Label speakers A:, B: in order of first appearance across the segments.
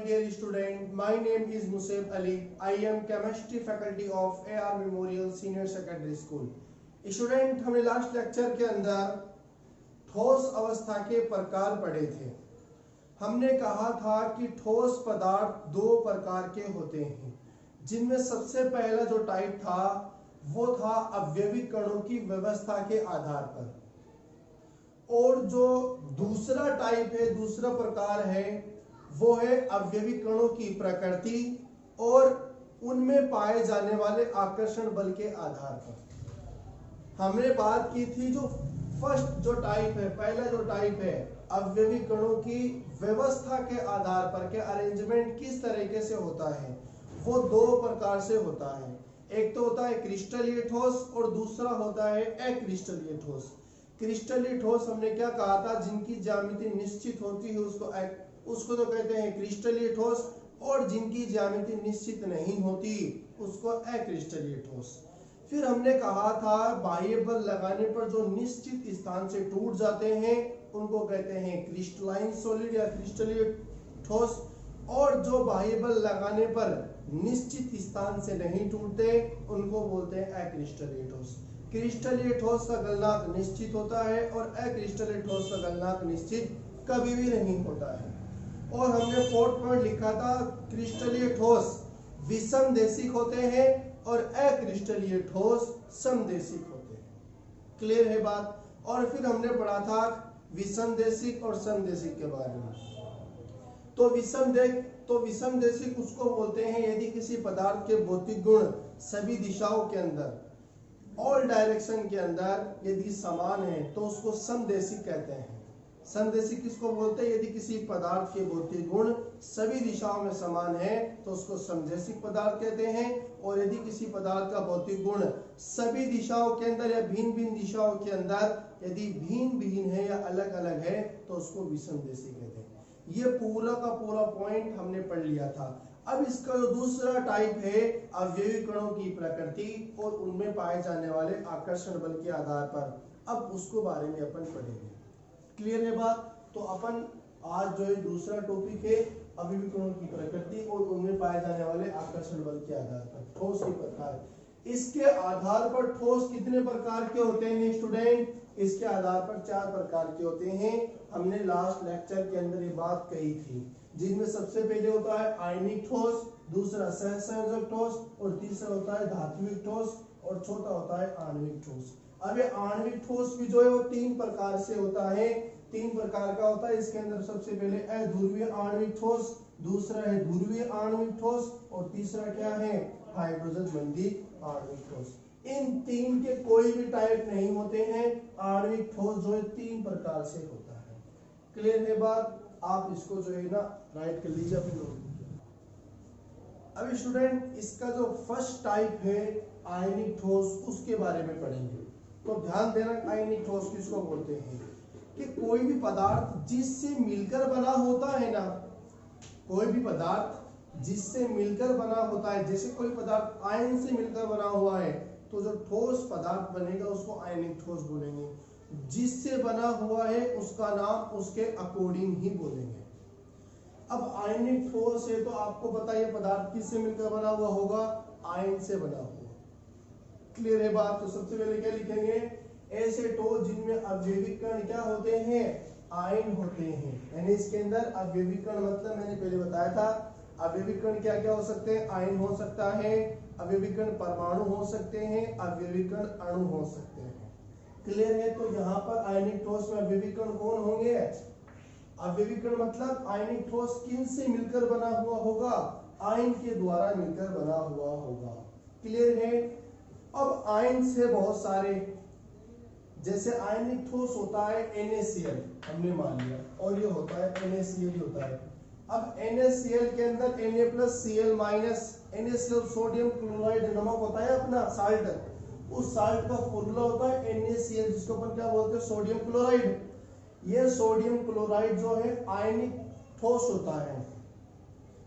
A: dear student, my name is Musab Ali. I am chemistry faculty of AR Memorial Senior Secondary School. Student, हमने last lecture के अंदर ठोस अवस्था के प्रकार पढ़े थे। हमने कहा था कि ठोस पदार्थ दो प्रकार के होते हैं, जिनमें सबसे पहला जो टाइप था वो था अवयविक कणों की व्यवस्था के आधार पर, और जो दूसरा टाइप है, दूसरा प्रकार है, वो है अवयविक कणों की प्रकृति और उनमें पाए जाने वाले आकर्षण बल के आधार पर। हमने बात की थी जो फर्स्ट जो टाइप है, पहला जो टाइप है अवयविक कणों की व्यवस्था के आधार पर के अरेंजमेंट किस तरीके से होता है, वो दो प्रकार से होता है। एक तो होता है क्रिस्टलीय ठोस और दूसरा होता है अक्रिस्टलीय ठोस। क्रिस्टलीय ठोस हमने क्या कहा था, जिनकी ज्यामिति निश्चित होती है उसको तो कहते हैं क्रिस्टलीय ठोस, और जिनकी ज्यामिति निश्चित नहीं होती उसको अक्रिस्टलीय ठोस। फिर हमने कहा था बाह्य बल लगाने पर जो निश्चित स्थान से टूट जाते हैं उनको कहते हैं क्रिस्टलाइन सॉलिड या क्रिस्टलीय ठोस, और जो बाह्य बल लगाने पर निश्चित स्थान से नहीं टूटते उनको बोलते हैं अक्रिस्टलीय ठोस। क्रिस्टलीय ठोस का गलनांक निश्चित होता है और अक्रिस्टलीय ठोस का गलनांक निश्चित कभी भी नहीं होता है। और हमने फोर्थ पॉइंट लिखा था क्रिस्टलीय ठोस विषमदेशिक होते हैं और अक्रिस्टलीय ठोस समदेशिक होते हैं। क्लियर है बात। और फिर हमने पढ़ा था विषमदेशिक और समदेशिक के बारे में। तो विषमदेशिक उसको बोलते हैं यदि किसी पदार्थ के भौतिक गुण सभी दिशाओं के अंदर, ऑल डायरेक्शन के अंदर यदि समान है तो उसको समदेशिक कहते हैं। समदेशिक किसको बोलते हैं, यदि किसी पदार्थ के भौतिक गुण सभी दिशाओं में समान है तो उसको समदेशिक पदार्थ कहते हैं, और यदि किसी पदार्थ का भौतिक गुण सभी दिशाओं के अंदर या भिन्न भिन्न दिशाओं के अंदर यदि भिन्न भिन्न है या अलग अलग है तो उसको विषमदेशिक कहते हैं। ये पूरा का पूरा पॉइंट हमने पढ़ लिया था। अब इसका जो दूसरा टाइप है अवयविक कणों की प्रकृति और उनमें पाए जाने वाले आकर्षण बल के आधार पर, अब उसको बारे में अपन पढ़ेंगे। क्लियर है बात। तो अपन आज जो है दूसरा टॉपिक है अवयविक कणों की प्रकृति और उनमें पाए जाने वाले आकर्षण बल के आधार पर ठोस के प्रकार। इसके आधार पर ठोस कितने प्रकार के होते हैं स्टूडेंट? इसके आधार पर 4 प्रकार के होते हैं। हमने लास्ट लेक्चर के अंदर ये बात कही थी, जिनमें सबसे पहले होता है आयनिक ठोस, दूसरा सहसंयोजक ठोस, और तीसरा होता है धात्विक ठोस, और चौथा होता है आणविक ठोस। अब ये आणविक ठोस भी जो है वो 3 प्रकार से होता है, 3 प्रकार का होता है। इसके अंदर सबसे पहले अध्रुवीय आणविक ठोस, दूसरा है ध्रुवीय आणविक ठोस, और तीसरा क्या है, हाइड्रोजन बंधित आणविक ठोस। इन 3 के कोई भी टाइप नहीं होते हैं। आणविक ठोस जो है 3 प्रकार से होता है। क्लियर है बात। आप इसको जो है ना राइट कर लीजिए अपने नोटबुक में। अब स्टूडेंट इसका जो फर्स्ट टाइप है आयनिक ठोस, उसके बारे में पढ़ेंगे। तो ध्यान देना, आयनिक ठोस किसको बोलते हैं कि कोई भी पदार्थ जिससे मिलकर बना होता है ना, कोई भी पदार्थ जिससे मिलकर बना होता है, जैसे कोई पदार्थ आयन से मिलकर बना हुआ है तो जो ठोस पदार्थ बनेगा उसको आयनिक ठोस बोलेंगे। जिससे बना हुआ है उसका नाम उसके अकॉर्डिंग ही बोलेंगे। अब आयनिक ठोस है तो आपको पता है पदार्थ किससे मिलकर बना हुआ होगा, आयन से बना हुआ। क्लियर है बात। तो सबसे पहले क्या लिखेंगे, ऐसे ठोस जिनमें अवयविक कण क्या होते हैं, आयन होते हैं। यानी इसके अंदर अवयविक कण मतलब मैंने पहले बताया था अवयविक कण क्या क्या हो सकते हैं, आयन हो सकता है, अवयविक कण परमाणु हो सकते हैं, अवयविक कण अणु हो सकते हैं। क्लियर है। तो यहाँ पर आयनिक ठोस में अवयविक कण कौन होंगे, अवयविक कण मतलब आयनिक ठोस किन से मिलकर बना हुआ होगा, आयन के द्वारा मिलकर बना हुआ होगा। क्लियर है। अब आयन से बहुत सारे, जैसे आयनिक ठोस होता है NaCl हमने मान लिया, और ये होता है NaCl ही होता है। अब NaCl के अंदर Na+Cl- NaCl सोडियम क्लोराइड नमक होता है अपना साल्ट, उस साल्ट का फॉर्मूला होता है NaCl, जिसको अपन क्या बोलते हैं, सोडियम क्लोराइड। ये सोडियम क्लोराइड जो है आयनिक ठोस होता है।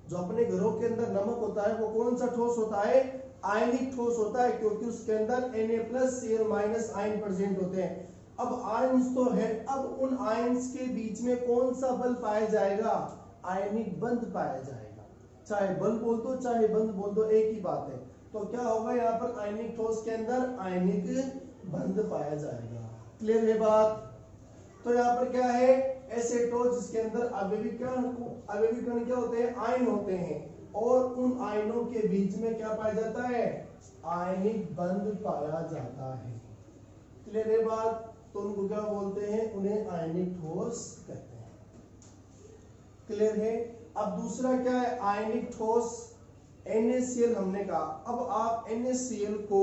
A: जो अपने घरों के अंदर नमक होता है वो कौन सा ठोस होता है, आयनिक ठोस होता है, क्योंकि उसके अंदर Na+Cl- आयन प्रेजेंट होते हैं। अब आयन्स तो है, अब उन आयन्स के बीच में कौन सा बल पाया जाएगा, आयनिक बंध पाया जाएगा। चाहे बल बोल दो चाहे बंध बोल दो, एक ही बात है। तो क्या होगा यहाँ पर आयनिक ठोस के अंदर आयनिक बंध पाया जाएगा। क्लियर है बात? तो यहाँ पर क्या है, ऐसे ठोस जिसके अंदर अवयवी कण क्या होते हैं, आयन होते हैं, और उन आयनों के बीच में क्या पाया जाता है, आयनिक बंध पाया जाता है। क्लियर है बात? तो उनको क्या बोलते हैं, उन्हें आयनिक ठोस कहते हैं। क्लियर है? अब दूसरा क्या है, आयनिक ठोस NaCl हमने कहा। अब आप NaCl को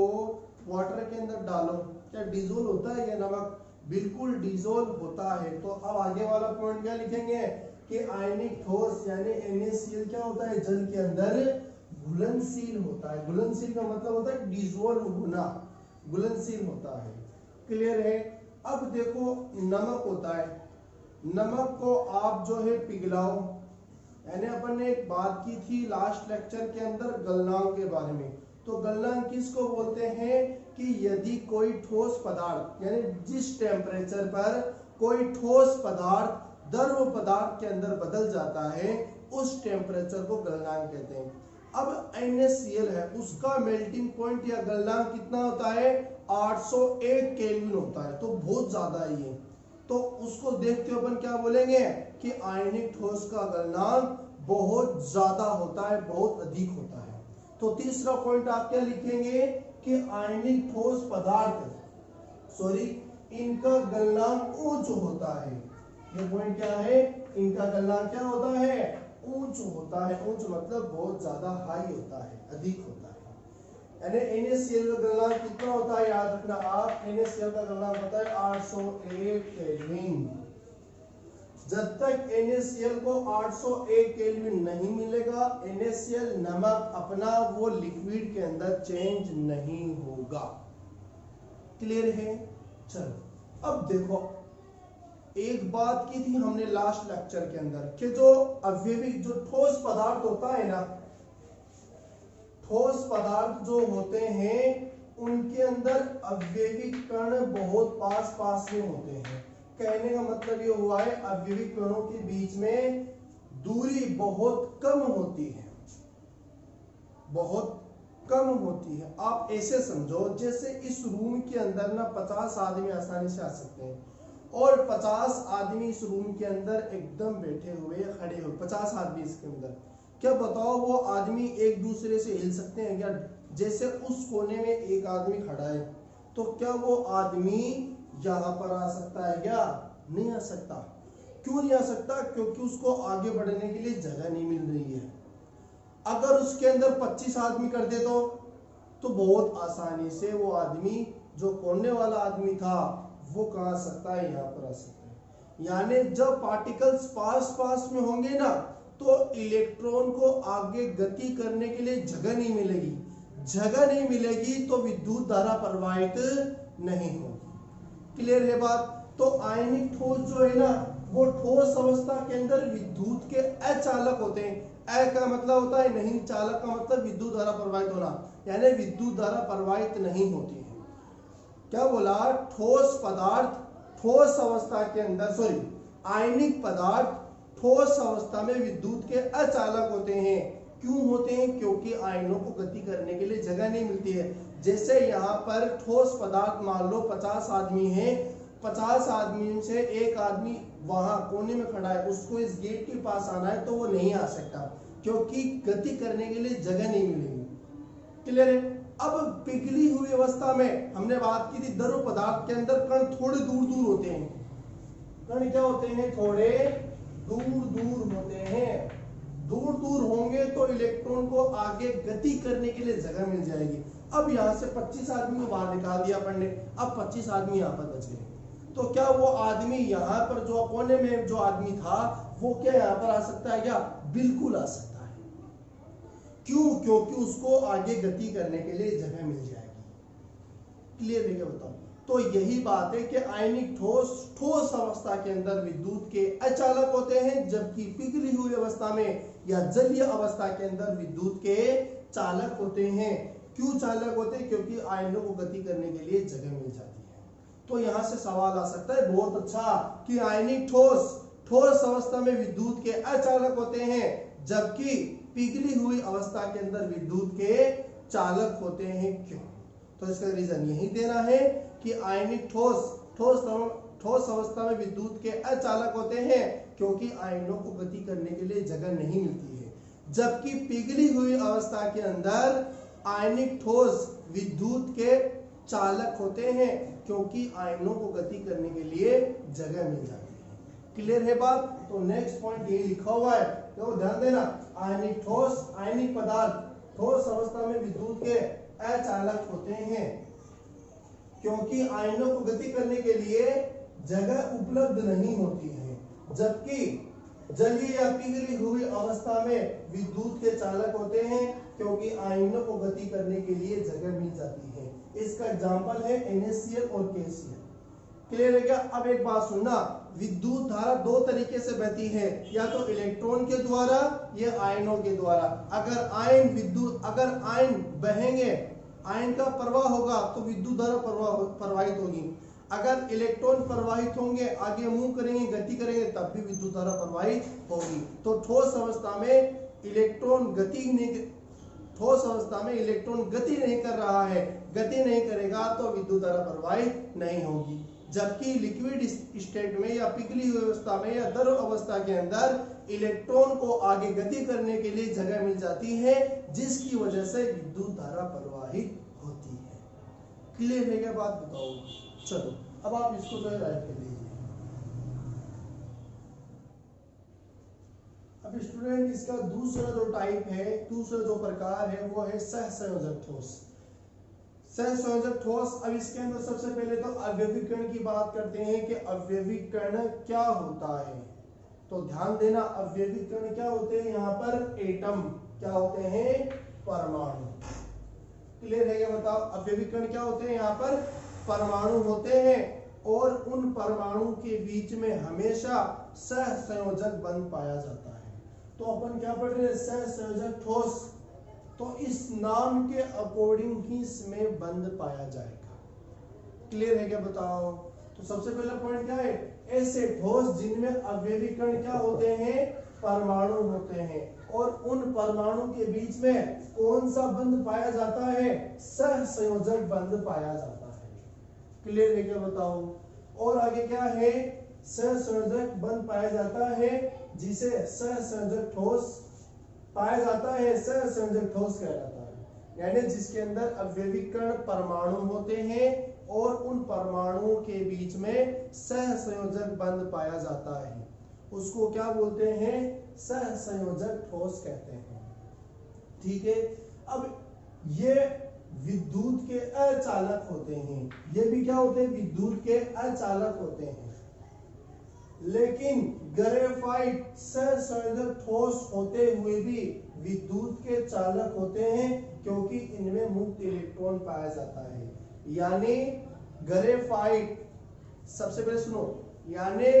A: वाटर के अंदर डालो, क्या डिजोल्व होता है या नमक? बिल्कुल डिजोल्व होता है। तो अब आगे वाला पॉइंट क्या लिखेंगे कि आयनिक ठोस यानी NaCl क्या होता है, जल के अंदर घुलनशील होता है। घुलनशील का मतलब होता है डिजोल्व होना, घुलनशील होता है। क्लियर है? अब देखो नमक होता है, नमक को आप जो है पिघलाओ, यानी अपन ने एक बात की थी लास्ट लेक्चर के अंदर गलनांक के बारे में। तो गलनांक किसको बोलते हैं कि यदि कोई ठोस पदार्थ यानी जिस टेम्परेचर पर कोई ठोस पदार्थ द्रव पदार्थ के अंदर बदल जाता है उस टेम्परेचर को गलनांक कहते हैं। अब NaCl है, उसका मेल्टिंग पॉइंट या गलनांक कितना होता है, 801 केल्विन होता है, तो बहुत ज्यादा ही है। तो उसको देखते हुए अपन क्या बोलेंगे कि आयनिक ठोस का गलनांक बहुत ज्यादा होता है, बहुत अधिक होता है। तो तीसरा पॉइंट आप क्या लिखेंगे कि आयनिक ठोस पदार्थ इनका गलनांक उच्च होता है। ये पॉइंट क्या है, इनका गलनांक क्या होता है, उच्च होता है। उच्च मतलब बहुत ज्यादा हाई होता है, अधिक होता है। यानी NaCl का गलनांक कितना होता है, याद रखना आप, NaCl का गलनांक होता है 801 केल्विन। जब तक NaCl को 801 केल्विन नहीं मिलेगा, NaCl नमक अपना वो लिक्विड के अंदर चेंज नहीं होगा। क्लियर है? चलो अब देखो, एक बात की थी हमने लास्ट लेक्चर के अंदर कि जो अवयविक जो ठोस पदार्थ होता है ना, ठोस पदार्थ जो होते हैं उनके अंदर अवयविक कण बहुत पास पास में होते हैं। कहने का मतलब ये हुआ है अवयविक कणों के बीच में दूरी बहुत कम होती है, बहुत कम होती है। आप ऐसे समझो जैसे इस रूम के अंदर ना 50 आदमी आसानी से आ सकते हैं, और 50 आदमी इस रूम के अंदर एकदम बैठे हुए खड़े हुए, 50 आदमी इसके अंदर, क्या बताओ वो आदमी एक दूसरे से हिल सकते हैं क्या? जैसे उस कोने में एक आदमी खड़ा है, तो क्या वो आदमी यहाँ पर आ सकता है क्या? नहीं आ सकता। क्यों नहीं आ सकता? क्योंकि उसको आगे बढ़ने के लिए जगह नहीं मिल रही है। अगर उसके अंदर 25 आदमी कर दे तो बहुत आसानी से वो आदमी, जो कोने वाला आदमी था, वो कहाँ आ सकता है, यहाँ पर आ सकता है। यानी जब पार्टिकल्स पास पास में होंगे ना, तो इलेक्ट्रॉन को आगे गति करने के लिए जगह नहीं मिलेगी। जगह नहीं मिलेगी तो विद्युत धारा प्रवाहित नहीं होगी। क्लियर है बात? तो आयनिक ठोस जो है ना, वो ठोस अवस्था के अंदर विद्युत के अचालक होते हैं। अ का मतलब होता है नहीं, चालक का मतलब विद्युत धारा प्रवाहित होना, यानी विद्युत धारा प्रवाहित नहीं होती है। क्या बोला? ठोस पदार्थ ठोस अवस्था के अंदर आयनिक पदार्थ ठोस अवस्था में विद्युत के अचालक होते हैं। क्यों होते हैं? क्योंकि आयनों को गति करने के लिए जगह नहीं मिलती है। जैसे यहाँ पर ठोस पदार्थ मान लो 50 आदमी हैं, 50 आदमी से एक आदमी वहां कोने में खड़ा है, उसको इस गेट के पास आना है तो वो नहीं आ सकता, क्योंकि गति करने के लिए जगह नहीं मिलेगी। क्लियर है? अब पिघली हुई अवस्था में हमने बात की थी, द्रव पदार्थ के अंदर कण थोड़े दूर दूर होते हैं। कण क्या होते हैं? थोड़े दूर दूर होते हैं। दूर दूर होंगे तो इलेक्ट्रॉन को आगे गति करने के लिए जगह मिल जाएगी। अब यहाँ से 25 आदमी को बाहर निकाल दिया अपन ने, अब 25 आदमी यहाँ पर बच गए। तो क्या वो आदमी यहाँ पर जो कोने में जो आदमी था, वो क्या यहाँ पर आ सकता है क्या? बिल्कुल आ सकता है। क्यों? क्योंकि उसको आगे गति करने के लिए जगह मिल जाएगी। क्लियर है क्या? बताओ। तो यही बात है कि आयनिक ठोस अवस्था के अंदर विद्युत के अचालक होते हैं, जबकि पिघली हुई अवस्था में या जलीय अवस्था के अंदर विद्युत के चालक होते हैं। क्यों चालक होते हैं? क्योंकि आयनों को गति करने के लिए जगह मिल जाती है। तो यहां से सवाल आ सकता है बहुत अच्छा कि आयनिक ठोस अवस्था में विद्युत के अचालक होते हैं, जबकि पिघली हुई अवस्था के अंदर विद्युत के चालक होते हैं। क्यों? तो इसका रीजन यही देना है कि आयनिक ठोस अवस्था में विद्युत के अचालक होते हैं क्योंकि आयनों को गति करने के लिए जगह नहीं मिलती है, जबकि पिघली हुई अवस्था के अंदर आयनिक ठोस विद्युत के चालक होते हैं क्योंकि आयनों को गति करने के लिए जगह मिल जाती है। क्लियर है बात? तो नेक्स्ट पॉइंट ये लिखा हुआ है, तो ध्यान देना, आयनिक पदार्थ ठोस अवस्था में विद्युत के अचालक होते हैं क्योंकि आयनों को गति करने के लिए जगह उपलब्ध नहीं होती है, जबकि जलीय या पिघली हुई अवस्था में विद्युत के चालक होते हैं क्योंकि आयनों को गति करने के लिए जगह मिल जाती है। इसका एग्जांपल है NaCl और KCl। क्लियर है क्या? अब एक बात सुनना, विद्युत धारा दो तरीके से बहती है, या तो इलेक्ट्रॉन के द्वारा या आयनों के द्वारा। अगर आयन बहेंगे, आयन का प्रवाह होगा तो विद्युत धारा प्रवाहित होगी। अगर इलेक्ट्रॉन प्रवाहित होंगे, आगे मूव करेंगे, गति करेंगे, तब भी विद्युत धारा प्रवाहित होगी। तो ठोस अवस्था में इलेक्ट्रॉन गति नहीं कर रहा है, गति नहीं करेगा तो विद्युत धारा प्रवाहित नहीं होगी। जबकि लिक्विड स्टेट में या पिघली हुई अवस्था में या द्रव अवस्था के अंदर इलेक्ट्रॉन को आगे गति करने के लिए जगह मिल जाती है, जिसकी वजह से विद्युत धारा प्रवाहित होती है। क्लियर है क्या बात? बताओ। चलो अब आप इसको जो है राइट कर लीजिए। अब स्टूडेंट, इसका दूसरा जो टाइप है, दूसरा जो प्रकार है, वो है सहसंयोजक ठोस। सहसंयोजक ठोस। अब इसके अंदर सबसे पहले तो अवयवीकरण की बात करते हैं कि अवयवीकरण क्या होता है। तो ध्यान देना, अवयवीकरण क्या होते हैं? यहाँ पर एटम क्या होते हैं? परमाणु। क्लियर है क्या? बताओ, अवयवीकरण क्या होते हैं? यहाँ पर परमाणु होते हैं और उन परमाणु के बीच में हमेशा सहसंयोजक बंध पाया जाता है। तो अपन क्या पढ़ रहे हैं? सहसंयोजक ठोस। तो इस नाम के अकॉर्डिंग ही इसमें बंध पाया जाएगा। क्लियर है क्या? बताओ। तो सबसे पहला पॉइंट क्या है? ऐसे ठोस जिनमें अवयवीकरण क्या होते हैं? परमाणु होते हैं, और उन परमाणु के बीच में कौन सा बंध पाया जाता है? सहसंयोजक बंध पाया जाता है। क्लियर है क्या? बताओ। और आगे क्या है? सहसंयोजक बंध पाया जाता है जिसे सहसंयोजक ठोस पाया जाता है, सहसंयोजक ठोस कहलाता है। यानी जिसके अंदर अवयवीकरण परमाणु होते हैं और उन परमाणुओं के बीच में सहसंयोजक बंध पाया जाता है, उसको क्या बोलते हैं? सहसंयोजक ठोस कहते हैं। ठीक है। अब ये विद्युत के अचालक होते हैं, ये भी क्या होते हैं? विद्युत के अचालक होते हैं। लेकिन ग्रेफाइट सहसंयोजक ठोस होते हुए भी विद्युत के चालक होते हैं क्योंकि इनमें मुक्त इलेक्ट्रॉन पाया जाता है। यानी ग्रेफाइट, सबसे पहले सुनो, यानी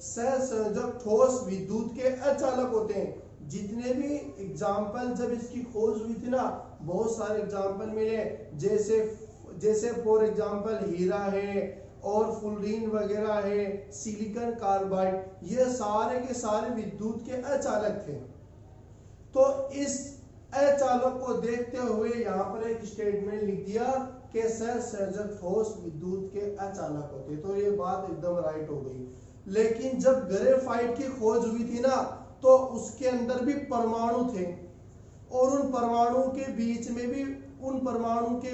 A: सहसंयोजक ठोस विद्युत के अचालक होते हैं। जितने भी एग्जाम्पल जब इसकी खोज हुई थी ना, बहुत सारे एग्जाम्पल मिले, जैसे फॉर एग्जाम्पल हीरा है और फ्लोरीन वगैरह है, सिलिकॉन कार्बाइड, ये सारे के सारे विद्युत के अचालक थे। तो इस अचालक को देखते हुए यहाँ पर एक स्टेटमेंट लिख दिया कि सहसंयोजक ठोस विद्युत के अचालक होते। तो ये बात एकदम राइट हो गई। लेकिन जब ग्रेफाइट की खोज हुई थी ना, तो उसके अंदर भी परमाणु थे और उन परमाणुओं के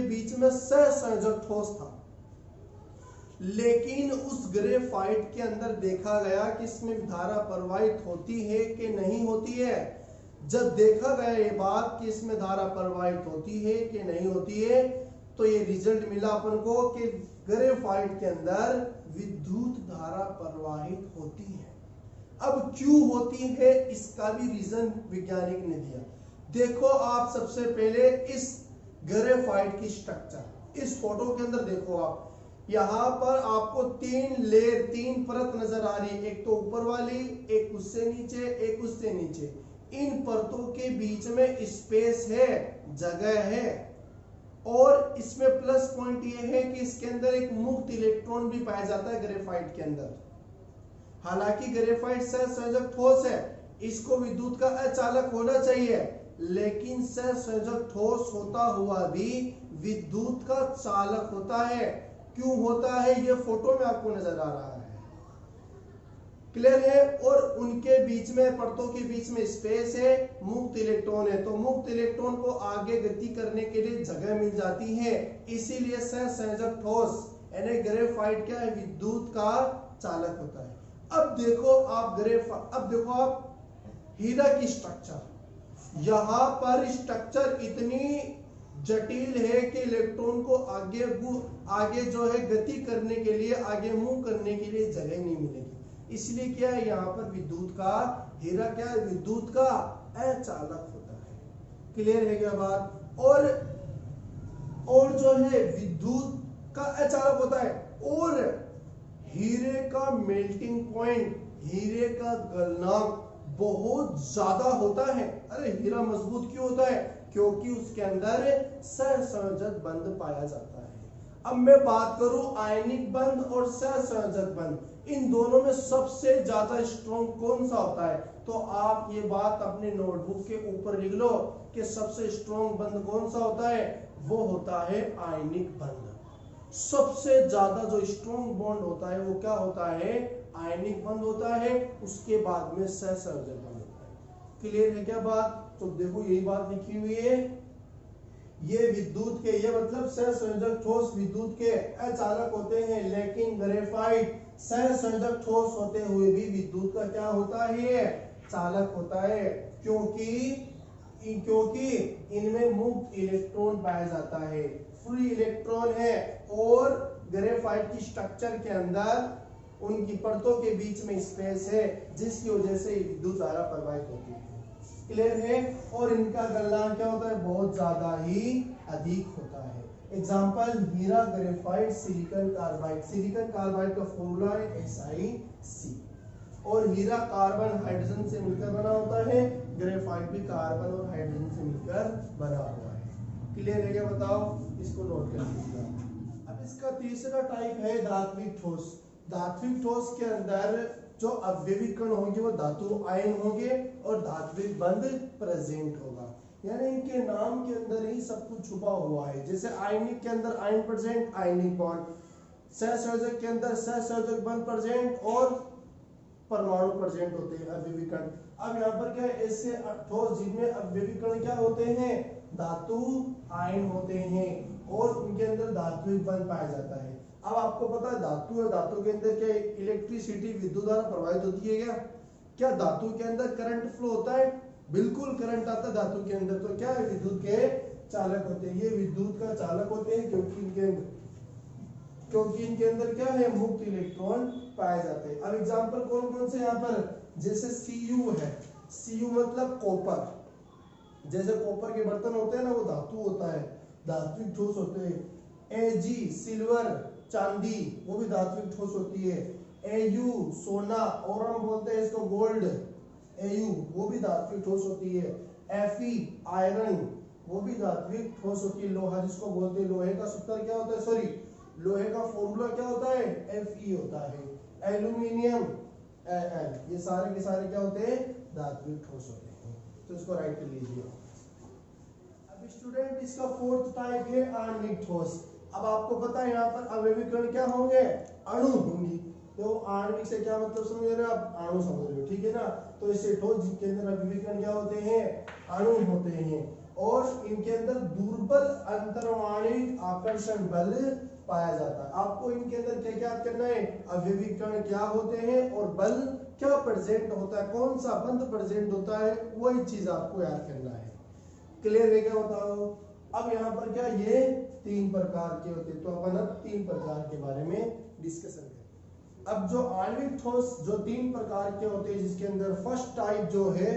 A: बीच में सहसंयोजक ठोस था। लेकिन उस ग्रेफाइट के अंदर देखा गया कि इसमें धारा प्रवाहित होती है कि नहीं होती है। जब देखा गया ये बात कि इसमें धारा प्रवाहित होती है कि नहीं होती है, तो ये रिजल्ट मिला अपन को कि ग्रेफाइट के अंदर विद्युत धारा प्रवाहित होती है। अब क्यों होती है, इसका भी रीजन वैज्ञानिक ने दिया। देखो आप सबसे पहले इस ग्रेफाइट की स्ट्रक्चर, इस फोटो के अंदर देखो आप, यहाँ पर आपको तीन परत नजर आ रही है। एक तो ऊपर वाली, एक उससे नीचे, एक उससे नीचे। इन परतों के बीच में स्पेस है, जगह है। और इसमें प्लस पॉइंट ये है कि इसके अंदर एक मुक्त इलेक्ट्रॉन भी पाया जाता है ग्रेफाइट के अंदर। हालांकि ग्रेफाइट सहसंयोजक ठोस है, इसको विद्युत का अचालक होना चाहिए, लेकिन सहसंयोजक ठोस होता हुआ भी विद्युत का चालक होता है। क्यों होता है ये फोटो में आपको नजर आ रहा है, क्लियर है। और उनके बीच में, परतों के बीच में स्पेस है, मुक्त इलेक्ट्रॉन है, तो मुक्त इलेक्ट्रॉन को आगे गति करने के लिए जगह मिल जाती है, इसीलिए सहसंयोजक ठोस यानी ग्रेफाइट क्या है, विद्युत का चालक होता है। अब देखो आप हीरा की स्ट्रक्चर, यहां पर स्ट्रक्चर इतनी जटिल है कि इलेक्ट्रॉन को आगे जो है गति करने के लिए, आगे मूव करने के लिए जगह नहीं मिलेगी, इसलिए क्या है यहाँ पर विद्युत का, हीरा क्या है, विद्युत का अचालक होता है। क्लियर है क्या बात। और जो है विद्युत का अचालक होता है, और हीरे का मेल्टिंग पॉइंट, हीरे का गलनांक बहुत ज्यादा होता है। अरे हीरा मजबूत क्यों होता है, क्योंकि उसके अंदर सहसंयोजक बंध पाया जाता है। अब मैं बात करूं आयनिक बंध और सहसंयोजक बंध, इन दोनों में सबसे ज्यादा स्ट्रॉन्ग कौन सा होता है, तो आप ये बात अपने नोटबुक के ऊपर लिख लो कि सबसे स्ट्रॉन्ग बंध कौन सा होता है, वो होता है आयनिक बंध। सबसे ज्यादा जो स्ट्रॉन्ग बॉन्ड होता है वो क्या होता है, आयनिक बंध होता है, उसके बाद में सहसंयोजक बंध होता है। क्लियर है क्या बात। तो देखो यही बात लिखी हुई है, ये विद्युत के, ये मतलब सहसंयोजक ठोस विद्युत के अचालक होते हैं, लेकिन ग्रेफाइट सहसंयोजक ठोस होते हुए भी विद्युत का क्या होता है, चालक होता है, क्योंकि इनमें मुक्त इलेक्ट्रॉन पाया जाता है, फ्री इलेक्ट्रॉन है, और ग्रेफाइट की स्ट्रक्चर के अंदर उनकी परतों के बीच में स्पेस है, जिसकी वजह से विद्युत धारा प्रवाहित होती है। क्लियर है। और इनका गलनांक क्या होता है, बहुत ज्यादा ही अधिक होता है। एग्जांपल हीरा, graphite, silicon carbide. Silicon carbide का फॉर्मूला है SiC, और हीरा कार्बन हाइड्रोजन से मिलकर बना होता है, ग्रेफाइट भी कार्बन और हाइड्रोजन से मिलकर बना हुआ है। क्लियर है क्या, बताओ, इसको नोट कर लीजिए। अब इसका तीसरा टाइप है धात्विक ठोस। धात्विक ठोस के अंदर जो अवयविक कण होंगे वो धातु आयन होंगे और धात्विक बंध प्रेजेंट होगा, यानी इनके नाम के अंदर ही सब कुछ छुपा हुआ है। जैसे आयनिक के अंदर आयन प्रेजेंट, आयनिक बॉन्ड, सहसंयोजक के अंदर सहसंयोजक बंध प्रेजेंट और परमाणु प्रेजेंट होते हैं, अवयविक कण। अब यहाँ पर क्या है, ऐसे ठोस जिनमें अवयविक कण क्या होते हैं, धातु आयन होते हैं, और उनके अंदर धात्विक बंध पाया जाता है। अब आपको पता है धातु और धातु के अंदर क्या इलेक्ट्रिसिटी, विद्युत धारा प्रवाहित होती है क्या धातु के अंदर करंट फ्लो होता है, बिल्कुल करंट आता है धातु के अंदर, तो क्या है, विद्युत के चालक होते हैं, ये विद्युत का चालक होते हैं, क्योंकि इनके अंदर क्या है, मुक्त इलेक्ट्रॉन पाए जाते हैं। अब एग्जांपल कौन कौन से यहाँ पर, जैसे Cu है, Cu मतलब कॉपर, जैसे कॉपर के बर्तन होते हैं ना, वो धातु होता है, धात्विक ठोस होते हैं। Ag सिल्वर, चांदी, वो भी धात्विक ठोस होती है। Au सोना, और हम बोलते हैं इसको गोल्ड, Au वो भी धात्विक ठोस होती है। Fe आयरन, वो भी धात्विक ठोस होती है। लोहा जिसको बोलते हैं, लोहे का सूत्र क्या होता है, सॉरी लोहे का फॉर्मूला क्या होता है, Fe होता है। एल्यूमिनियम Al, ये सारे के सारे क्या होते हैं, धात्विक ठोस होते हैं, तो इसको राइट कर लीजिए। अब स्टूडेंट इसका फोर्थ टाइप है आणविक ठोस। अब आपको पता है यहाँ पर अवयविक कण क्या होंगे, अणु होंगी, तो आणविक से क्या मतलब समझ रहे हो आप, अणु समझ रहे हो, ठीक है ना। तो इससे ठोस जिनके अंदर अवयविक कण क्या होते हैं, अणु होते हैं, और इनके अंदर दुर्बल अंतर्वाणिक आकर्षण बल पाया जाता है। आपको इनके अंदर क्या क्या करना है, अवयविक कण क्या होते हैं और बल क्या प्रेजेंट होता है, कौन सा बंध प्रेजेंट होता है, वही चीज आपको याद करना है। क्लियर है क्या, बताओ। अब यहाँ पर क्या, ये 3 प्रकार के होते हैं, तो अपन अब 3 प्रकार के बारे में डिस्कशन करें। अब जो आणविक ठोस जो 3 प्रकार के होते हैं, जिसके अंदर फर्स्ट टाइप जो है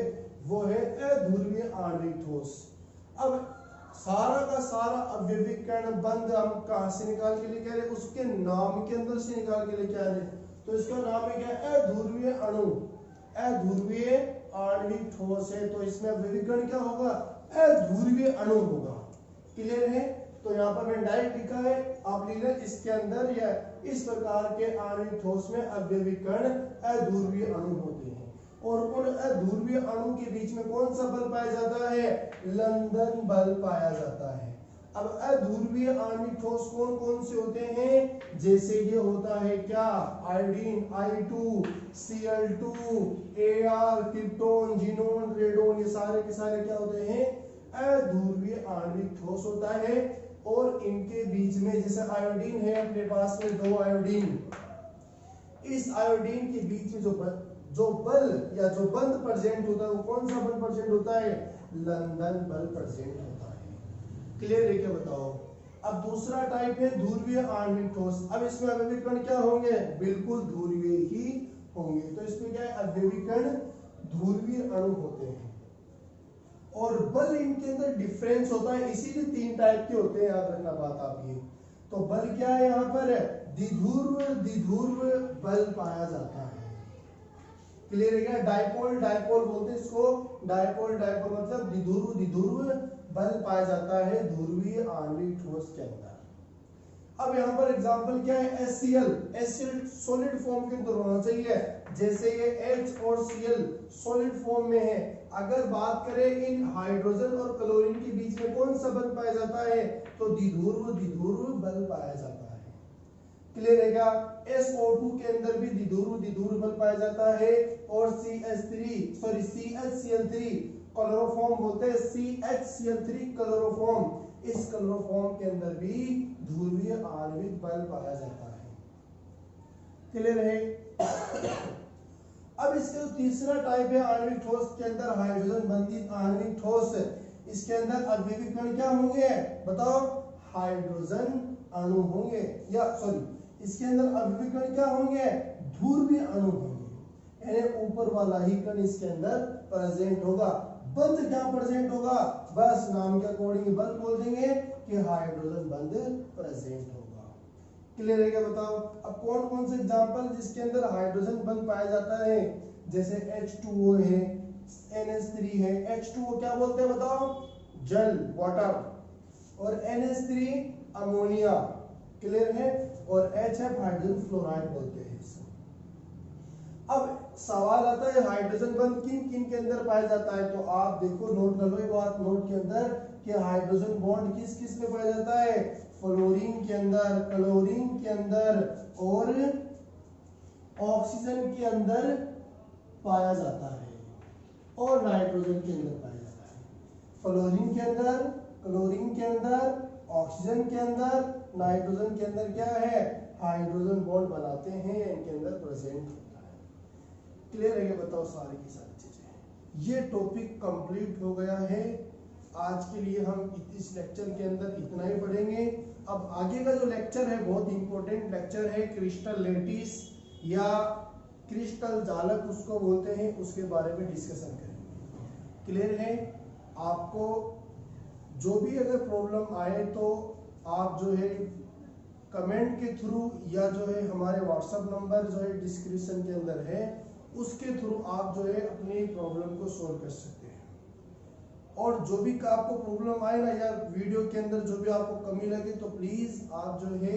A: वो है अध्रुवीय आणविक ठोस। अब सारा का सारा अवयविक कण बंध हम कहां से निकाल के लेके आ रहे, उसके नाम के अंदर से निकाल के लेके आ रहे, तो इसका नाम है क्या, अध्रुवीय अणु, अध्रुवीय आणविक ठोस है, तो इसमें अवयविक कण क्या होगा, अध्रुवीय अणु होगा। क्लियर है। तो यहाँ पर मैंने डायरेक्ट लिखा है, आप लिख लें इसके अंदर या इस प्रकार के आणविक ठोस में अवयवी कण अध्रुवीय अणु होते हैं और उन अध्रुवीय अणु के बीच में कौन सा बल पाया जाता है? लंदन बल पाया जाता है। अब अध्रुवीय आणविक ठोस कौन कौन से होते हैं? जैसे ये होता है क्या? Iodine I2Cl2 Ar, krypton, xenon, radon, ये सारे के सारे क्या होते हैं? अध्रुवीय आणविक ठोस होता है। और इनके बीच में जैसे आयोडीन है अपने पास में 2 आयोडीन, इस आयोडीन के बीच में जो बल या जो बंध प्रेजेंट होता है वो कौन सा बल प्रेजेंट होता है? लंदन बल प्रेजेंट होता है। क्लियर है क्या? बताओ। अब दूसरा टाइप है ध्रुवीय आणविक ठोस। अब इसमें अवयवी कण क्या होंगे? बिल्कुल ध्रुवीय ही होंगे। तो इसमें क्या है? अवयवी कण ध्रुवीय अणु होते हैं और बल इनके अंदर डिफरेंस होता है, इसीलिए 3 टाइप के होते हैं, याद रखना बात आप ये। तो बल क्या है यहाँ पर? द्विध्रुव बल पाया जाता है। क्लियर है क्या? डायपोल बोलते हैं इसको। डायपोल मतलब द्विध्रुव बल पाया जाता है ध्रुवीय आणविक ठोस के अंदर। अब यहाँ पर एग्जांपल क्या है? HCl सॉलिड फॉर्म के अंदर होना चाहिए, जैसे ये H और Cl सॉलिड फॉर्म में है। अगर बात करें इन हाइड्रोजन और क्लोरीन के बीच में कौन सा बल पाया जाता है? तो द्विध्रुव बल पाया जाता है। क्लियर है क्या? SO2 के अंदर भी द्विध्रुव बल पाया जाता है और CHCl3 क्लोरोफॉर्म बोलते हैं, CHCl3 क्लोरोफॉर्म, इस क्लोरोफॉर्म के अंदर भी ध्रुवीय आणविक बल पाया जाता है। क्लियर है? अब इसके तीसरा टाइप है आणविक ठोस के अंदर हाइड्रोजन बंधित आणविक ठोस। इसके अंदर अवयवी कण क्या होंगे? बताओ। हाइड्रोजन अणु होंगे, या सॉरी, इसके अंदर अवयवी कण क्या होंगे? ध्रुवीय अणु होंगे, यानी ऊपर वाला ही कण इसके अंदर प्रेजेंट होगा। बंध क्या प्रेजेंट होगा? बस नाम के अकॉर्डिंग बंध बोल देंगे कि हाइड्रोजन बंध प्रेजेंट होगा। क्लियर है क्या? बताओ। अब कौन कौन से एग्जांपल जिसके अंदर हाइड्रोजन बंध पाया जाता है? जैसे H2O है, NH3 है। H2O क्या बोलते हैं? बताओ। जल, वाटर, और NH3 अमोनिया। क्लियर है? और HF हाइड्रोजन फ्लोराइड बोलते हैं। अब सवाल आता है हाइड्रोजन बंध किन किन के अंदर पाया जाता है? तो आप देखो, नोट कर लो ये बात नोट के अंदर कि हाइड्रोजन बॉन्ड किस किस में पाया जाता है? फ्लोरीन के अंदर, क्लोरीन के अंदर और ऑक्सीजन के अंदर पाया जाता है और नाइट्रोजन के अंदर पाया जाता है। फ्लोरीन के अंदर, क्लोरीन के अंदर, ऑक्सीजन के अंदर, नाइट्रोजन के अंदर क्या है? हाइड्रोजन बॉन्ड बनाते हैं, इनके अंदर प्रेजेंट होता है। क्लियर है क्या? बताओ सारी की सारी चीजें। ये टॉपिक कंप्लीट हो गया है। आज के लिए हम इस लेक्चर के अंदर इतना ही पढ़ेंगे। अब आगे का जो लेक्चर है बहुत इंपॉर्टेंट लेक्चर है, क्रिस्टल लैटिस या क्रिस्टल जालक उसको बोलते हैं, उसके बारे में डिस्कशन करेंगे। क्लियर है? आपको जो भी अगर प्रॉब्लम आए तो आप जो है कमेंट के थ्रू या जो है हमारे व्हाट्सएप नंबर जो है डिस्क्रिप्शन के अंदर है, उसके थ्रू आप जो है अपनी प्रॉब्लम को सोल्व कर सकते हैं। और जो भी आपको प्रॉब्लम आए ना या वीडियो के अंदर जो भी आपको कमी लगे तो प्लीज आप जो है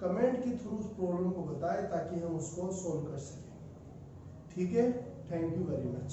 A: कमेंट के थ्रू उस प्रॉब्लम को बताएं ताकि हम उसको सोल्व कर सकें। ठीक है? Thank you very much.